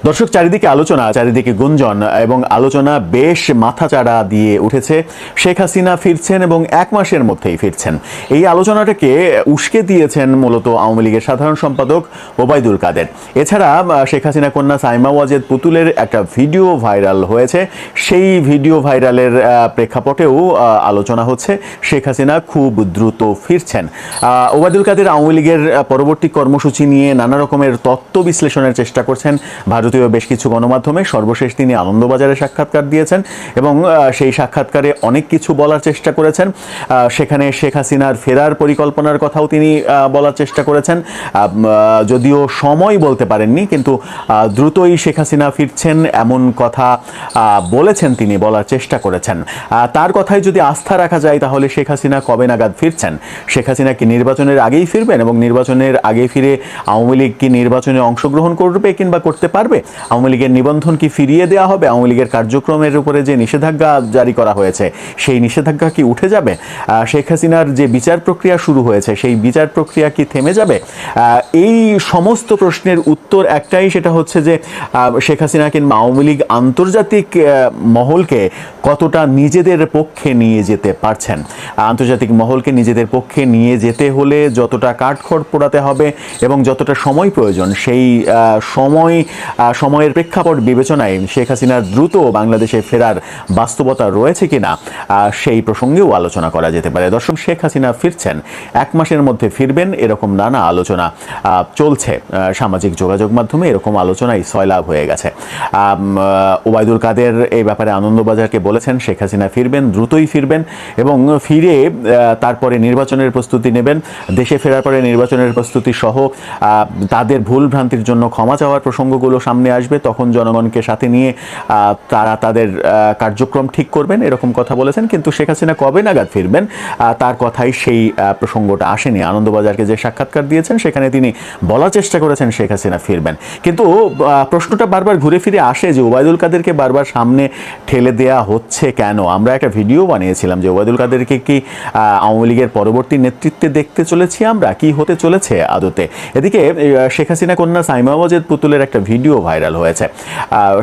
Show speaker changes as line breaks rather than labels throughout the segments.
দর্শক, চারিদিকে আলোচনা, চারিদিকে গুঞ্জন এবং আলোচনা বেশ মাথাচাড়া দিয়ে উঠেছে। শেখ হাসিনা ফিরছেন এবং 1 মাসের মধ্যেই ফিরছেন। এই আলোচনাটাকে উস্কে দিয়েছেন মূলত আওয়ামী লীগের সাধারণ সম্পাদক ওবায়দুল কাদের। এছাড়া শেখ হাসিনা কন্যা সাইমা ওয়াজেদ পুতুলের একটা ভিডিও ভাইরাল হয়েছে। সেই ভিডিও ভাইরালের প্রেক্ষাপটেও আলোচনা হচ্ছে শেখ হাসিনা খুব দ্রুত ফিরছেন। ওবায়দুল কাদের আওয়ামী লীগের পরবর্তী কর্মসূচি নিয়ে নানা রকমের তত্ত্ব বিশ্লেষণের চেষ্টা করছেন ভারতীয় বেশ কিছু গণমাধ্যমে। সর্বশেষ তিনি আনন্দবাজারে সাক্ষাৎকার দিয়েছেন এবং সেই সাক্ষাৎকারে অনেক কিছু বলার চেষ্টা করেছেন। সেখানে শেখ হাসিনার ফেরার পরিকল্পনার কথাও তিনি বলার চেষ্টা করেছেন, যদিও সময় বলতে পারেননি, কিন্তু দ্রুতই শেখ হাসিনা ফিরছেন এমন কথা বলেছেন, তিনি বলার চেষ্টা করেছেন। তার কথায় যদি আস্থা রাখা যায় তাহলে শেখ হাসিনা কবে নাগাদ ফিরছেন? শেখ হাসিনা কি নির্বাচনের আগেই ফিরবেন এবং নির্বাচনের আগে ফিরে আওয়ামী লীগ কি নির্বাচনে অংশগ্রহণ করবে কিংবা করতে পারবে? আওয়ামী লীগের নিবন্ধন কি ফিরিয়ে দেওয়া হবে? আওয়ামী লীগের কার্যক্রমের উপরে যে নিষেধাজ্ঞা জারি করা হয়েছে সেই নিষেধাজ্ঞা কি উঠে যাবে? শেখ হাসিনার যে বিচার প্রক্রিয়া শুরু হয়েছে সেই বিচার প্রক্রিয়া কি থেমে যাবে? এই সমস্ত প্রশ্নের উত্তর একটাই, সেটা হচ্ছে যে শেখ হাসিনা কিংবা আওয়ামী লীগ আন্তর্জাতিক মহলকে কতটা নিজেদের পক্ষে নিয়ে যেতে পারছেন। আন্তর্জাতিক মহলকে নিজেদের পক্ষে নিয়ে যেতে হলে যতটা কাঠখড় পোড়াতে হবে এবং যতটা সময় প্রয়োজন, সেই সময়ের প্রেক্ষাপট বিবেচনায় শেখ হাসিনার দ্রুত বাংলাদেশে ফেরার বাস্তবতা রয়েছে কিনা সেই প্রসঙ্গেও আলোচনা করা যেতে পারে। দর্শক, শেখ হাসিনা ফিরছেন, 1 মাসের মধ্যে ফিরবেন, এরকম নানা আলোচনা চলছে সামাজিক যোগাযোগ মাধ্যমে। এরকম আলোচনায় সয়লাভ হয়ে গেছে। ওবায়দুল কাদের এই ব্যাপারে আনন্দবাজারকে বলেছেন শেখ হাসিনা ফিরবেন, দ্রুতই ফিরবেন এবং ফিরে তারপরে নির্বাচনের প্রস্তুতি নেবেন। দেশে ফেরার পরে নির্বাচনের প্রস্তুতি সহ তাদের ভুল ভ্রান্তির জন্য ক্ষমা চাওয়ার প্রসঙ্গগুলো সামনে আসবে। তখন জনগণকে সাথে নিয়ে তারা তাদের কার্যক্রম ঠিক করবেন, এরকম কথা বলেছেন। কিন্তু শেখ হাসিনা কবে নাগাদ ফিরবেন তার কথাই সেই প্রসঙ্গটা আসেনি। আনন্দবাজারকে যে সাক্ষাৎকার দিয়েছেন সেখানে তিনি বলার চেষ্টা করেছেন শেখ হাসিনা ফিরবেন, কিন্তু প্রশ্নটা বারবার ঘুরে ফিরে আসে যে ওবায়দুল কাদেরকে বারবার সামনে ঠেলে দেয়া হচ্ছে কেন? আমরা একটা ভিডিও বানিয়েছিলাম যে ওবায়দুল কাদেরকে কি আওয়ামী লীগের পরবর্তী নেতৃত্বে দেখতে চলেছি আমরা, কি হতে চলেছে আদতে? এদিকে শেখ হাসিনা কন্যা সাইমা ওয়াজেদ পুতুলের একটা ভিডিও ভাইরাল হয়েছে।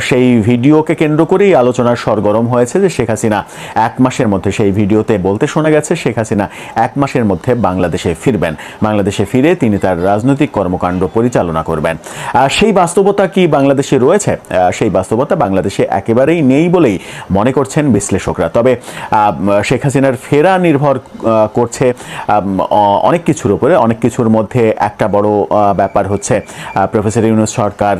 সেই ভিডিওকে কেন্দ্র করেই আলোচনার সরগরম হয়েছে যে শেখ হাসিনা 1 মাসের মধ্যে, সেই ভিডিওতে বলতে শোনা গেছে শেখ হাসিনা 1 মাসের মধ্যে বাংলাদেশে ফিরবেন। বাংলাদেশে ফিরে তিনি তার রাজনৈতিক কর্মকাণ্ড পরিচালনা করবেন। সেই বাস্তবতা কি বাংলাদেশে রয়েছে? সেই বাস্তবতা বাংলাদেশে একেবারেই নেই বলেই মনে করছেন বিশ্লেষকরা। তবে শেখ হাসিনার ফেরা নির্ভর করছে অনেক কিছুর উপরে। অনেক কিছুর মধ্যে একটা বড় ব্যাপার হচ্ছে প্রফেসর ইউনূস সরকার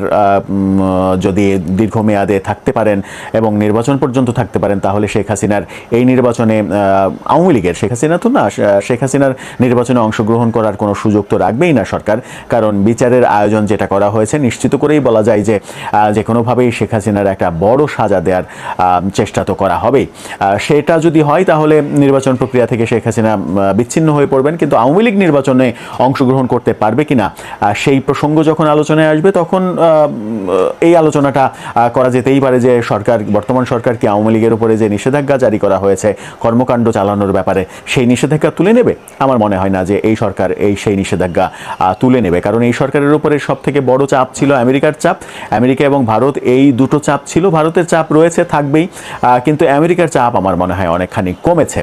যদি দীর্ঘমেয়াদে থাকতে পারেন এবং নির্বাচন পর্যন্ত থাকতে পারেন, তাহলে শেখ হাসিনার এই নির্বাচনে আওয়ামী লীগের, শেখ হাসিনা তো না, শেখ হাসিনার নির্বাচনে অংশগ্রহণ করার কোনো সুযোগ তো রাখবেই না সরকার। কারণ বিচারের আয়োজন যেটা করা হয়েছে, নিশ্চিত করেই বলা যায় যে কোনোভাবেই শেখ হাসিনার একটা বড় সাজা দেওয়ার চেষ্টা তো করা হবেই। সেটা যদি হয় তাহলে নির্বাচন প্রক্রিয়া থেকে শেখ হাসিনা বিচ্ছিন্ন হয়ে পড়বেন। কিন্তু আওয়ামী লীগ নির্বাচনে অংশগ্রহণ করতে পারবে কিনা সেই প্রসঙ্গ যখন আলোচনায় আসবে তখন এই আলোচনাটা করা যেতেই পারে যে বর্তমান সরকার কি আওয়ামী লীগের উপরে যে নিষেধাজ্ঞা জারি করা হয়েছে কর্মকাণ্ড চালানোর ব্যাপারে, সেই নিষেধাজ্ঞা তুলে নেবে? আমার মনে হয় না যে এই সরকার সেই নিষেধাজ্ঞা তুলে নেবে, কারণ এই সরকারের উপরে সব থেকে বড় চাপ ছিল আমেরিকার চাপ। আমেরিকা এবং ভারত, এই দুটো চাপ ছিল। ভারতের চাপ রয়েছে, থাকবেই, কিন্তু আমেরিকার চাপ আমার মনে হয় অনেকখানি কমেছে।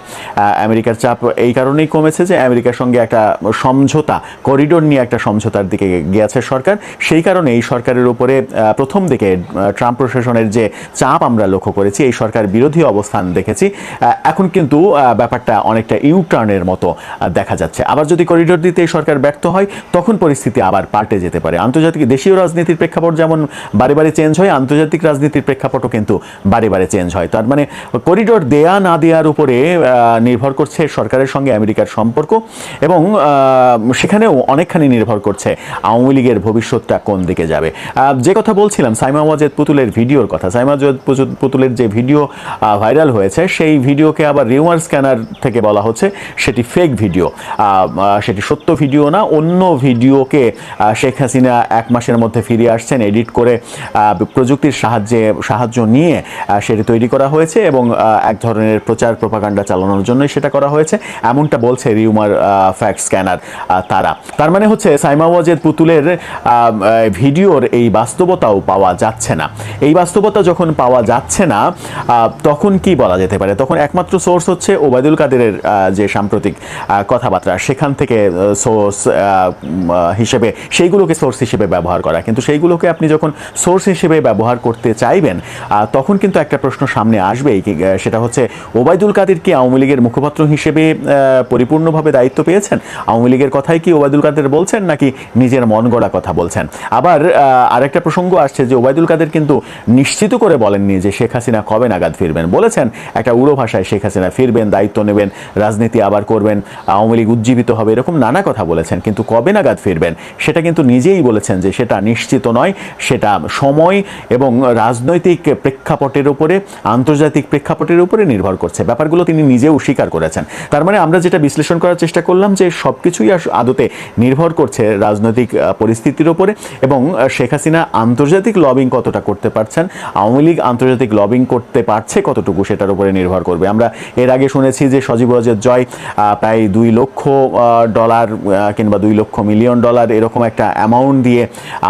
আমেরিকার চাপ এই কারণেই কমেছে যে আমেরিকার সঙ্গে একটা সমঝোতা, করিডোর নিয়ে একটা সমঝোতার দিকে গিয়েছে সরকার। সেই কারণে এই সরকারের উপরে প্রথম দিকে ট্রাম্প প্রশাসনের যে চাপ আমরা লক্ষ্য করেছি, এই সরকার বিরোধী অবস্থান দেখেছি। এখন কিন্তু ব্যাপারটা অনেকটা ইউটার্নের মতো দেখা যাচ্ছে। আবার যদি করিডোর দিতে এই সরকার ব্যর্থ হয় তখন পরিস্থিতি আবার পাল্টে যেতে পারে। আন্তর্জাতিক দেশীয় রাজনীতির প্রেক্ষাপট যেমন বারে বারে চেঞ্জ হয়, আন্তর্জাতিক রাজনীতির প্রেক্ষাপটও কিন্তু বারে বারে চেঞ্জ হয়। তার মানে করিডোর দেয়া না দেওয়ার উপরে নির্ভর করছে সরকারের সঙ্গে আমেরিকার সম্পর্ক এবং সেখানেও অনেকখানি নির্ভর করছে আওয়ামী লীগের ভবিষ্যৎটা কোন দিকে যাবে। যে কথা বলছিলাম সাইমা ওয়াজেদ পুতুলের ভিডিওর কথা, সাইমা ওয়াজেদ পুতুলের যে ভিডিও ভাইরাল হয়েছে সেই ভিডিওকে আবার রিউমার স্ক্যানার থেকে বলা হচ্ছে সেটি ফেক ভিডিও, সেটি সত্য ভিডিও না। অন্য ভিডিওকে শেখ হাসিনা 1 মাসের মধ্যে ফিরে আসছেন এডিট করে প্রযুক্তির সাহায্য নিয়ে সেটি তৈরি করা হয়েছে এবং এক ধরনের প্রচার প্রপাগান্ডা চালানোর জন্যই সেটা করা হয়েছে, এমনটা বলছে রিউমার ফ্যাক্ট স্ক্যানার। তার মানে হচ্ছে সাইমা ওয়াজেদ পুতুলের ভিডিওর এই বাস্তব বাস্তবতাও পাওয়া যাচ্ছে না। এই বাস্তবতা যখন পাওয়া যাচ্ছে না, তখন কি বলা যেতে পারে? তখন একমাত্র সোর্স হচ্ছে ওবায়দুল কাদেরের যে সাম্প্রতিক কথাবার্তা, সেখান থেকে সোর্স হিসেবে সেইগুলোকে সোর্স হিসেবে ব্যবহার করা। কিন্তু সেইগুলোকে আপনি যখন সোর্স হিসেবে ব্যবহার করতে চাইবেন, তখন কিন্তু একটা প্রশ্ন সামনে আসবেই, সেটা হচ্ছে ওবায়দুল কাদের কি আওয়ামী লীগের মুখপাত্র হিসেবে পরিপূর্ণভাবে দায়িত্ব পেয়েছেন? আওয়ামী লীগের কথাই কি ওবায়দুল কাদের বলছেন, নাকি নিজের মন গড়া কথা বলছেন? আবার আরেকটা প্রসঙ্গ আসছে যে ওবায়দুল কাদের কিন্তু নিশ্চিত করে বলেননি যে শেখ হাসিনা কবে নাগাদ ফিরবেন। বলেছেন একটা উড়ো ভাষায় শেখ হাসিনা ফিরবেন, দায়িত্ব নেবেন, রাজনীতি আবার করবেন, আওয়ামী লীগ উজ্জীবিত হবে, এরকম নানা কথা বলেছেন। কিন্তু কবে নাগাদ ফিরবেন সেটা কিন্তু নিজেই বলেছেন যে সেটা নিশ্চিত নয়, সেটা সময় এবং রাজনৈতিক প্রেক্ষাপটের উপরে, আন্তর্জাতিক প্রেক্ষাপটের উপরে নির্ভর করছে। ব্যাপারগুলো তিনি নিজেও স্বীকার করেছেন। তার মানে আমরা যেটা বিশ্লেষণ করার চেষ্টা করলাম যে সব কিছুই আদতে নির্ভর করছে রাজনৈতিক পরিস্থিতির উপরে, এবং শেখ হাসিনা আন্তর্জাতিক লবিং কতটা করতে পারছেন, আওয়ামী লীগ আন্তর্জাতিক লবিং করতে পারছে কতটুকু, সেটার উপরে নির্ভর করবে। আমরা এর আগে শুনেছি যে সজীব ওয়াজেদ জয় প্রায় $2 লক্ষ কিংবা $2 মিলিয়ন এরকম একটা অ্যামাউন্ট দিয়ে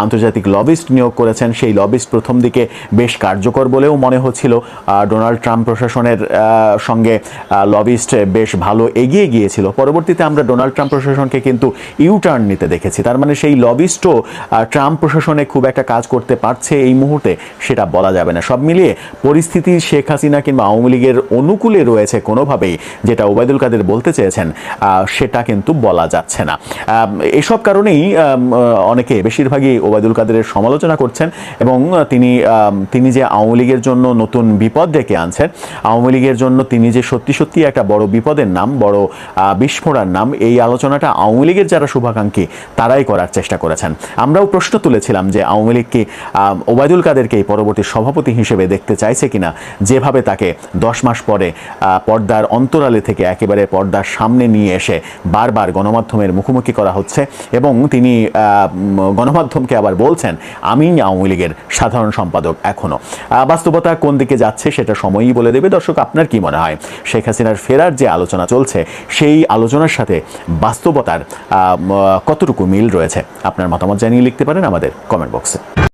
আন্তর্জাতিক লবিস্ট নিয়োগ করেছেন। সেই লবিস্ট প্রথম দিকে বেশ কার্যকর বলেও মনে হচ্ছিল। ডোনাল্ড ট্রাম্প প্রশাসনের সঙ্গে লবিস্ট বেশ ভালো এগিয়ে গিয়েছিল। পরবর্তীতে আমরা ডোনাল্ড ট্রাম্প প্রশাসনকে কিন্তু ইউটার্ন নিতে দেখেছি। তার মানে সেই লবিস্টও ট্রাম্প প্রশাসনে খুব একটা কাজ করতে পারছে এই মুহূর্তে, সেটা বলা যাবে না। সব মিলিয়ে পরিস্থিতি শেখ হাসিনা কিংবা আওয়ামী লীগের অনুকূলে রয়েছে কোনোভাবেই, যেটা ওবায়দুল কাদের বলতে চেয়েছেন সেটা কিন্তু বলা যাচ্ছে না। এসব কারণেই অনেকে, বেশিরভাগই ওবায়দুল কাদেরের সমালোচনা করছেন, এবং তিনি যে আওয়ামী লীগের জন্য নতুন বিপদ ডেকে আনছেন, আওয়ামী লীগের জন্য তিনি যে সত্যি সত্যি একটা বড় বিপদের নাম, বড় বিস্ফোরণের নাম, এই আলোচনাটা আওয়ামী লীগের যারা শুভাকাঙ্ক্ষী তারাই করার চেষ্টা করেছেন। আমরাও প্রশ্ন তুলেছিলাম যে আওয়ামী লীগ কি ওবায়দুল কাদেরকে পরবর্তী সভাপতি হিসেবে দেখতে চাইছে কিনা, যেভাবে তাকে 10 মাস পরে পর্দার অন্তরালে থেকে একেবারে পর্দার সামনে নিয়ে এসে বারবার গণমাধ্যমের মুখোমুখি করা হচ্ছে, এবং তিনি গণমাধ্যমকে আবার বলছেন আমি আওয়ামী লীগের সাধারণ সম্পাদক। এখনো বাস্তবতা কোন দিকে যাচ্ছে সেটা সময়ই বলে দেবে। দর্শক, আপনার কি মনে হয় শেখ হাসিনার ফেরার যে আলোচনা চলছে সেই আলোচনার সাথে বাস্তবতার কতটুকু মিল রয়েছে? আপনার মতামত জানিয়ে লিখতে পারেন আমাদের কমেন্ট বক্সে।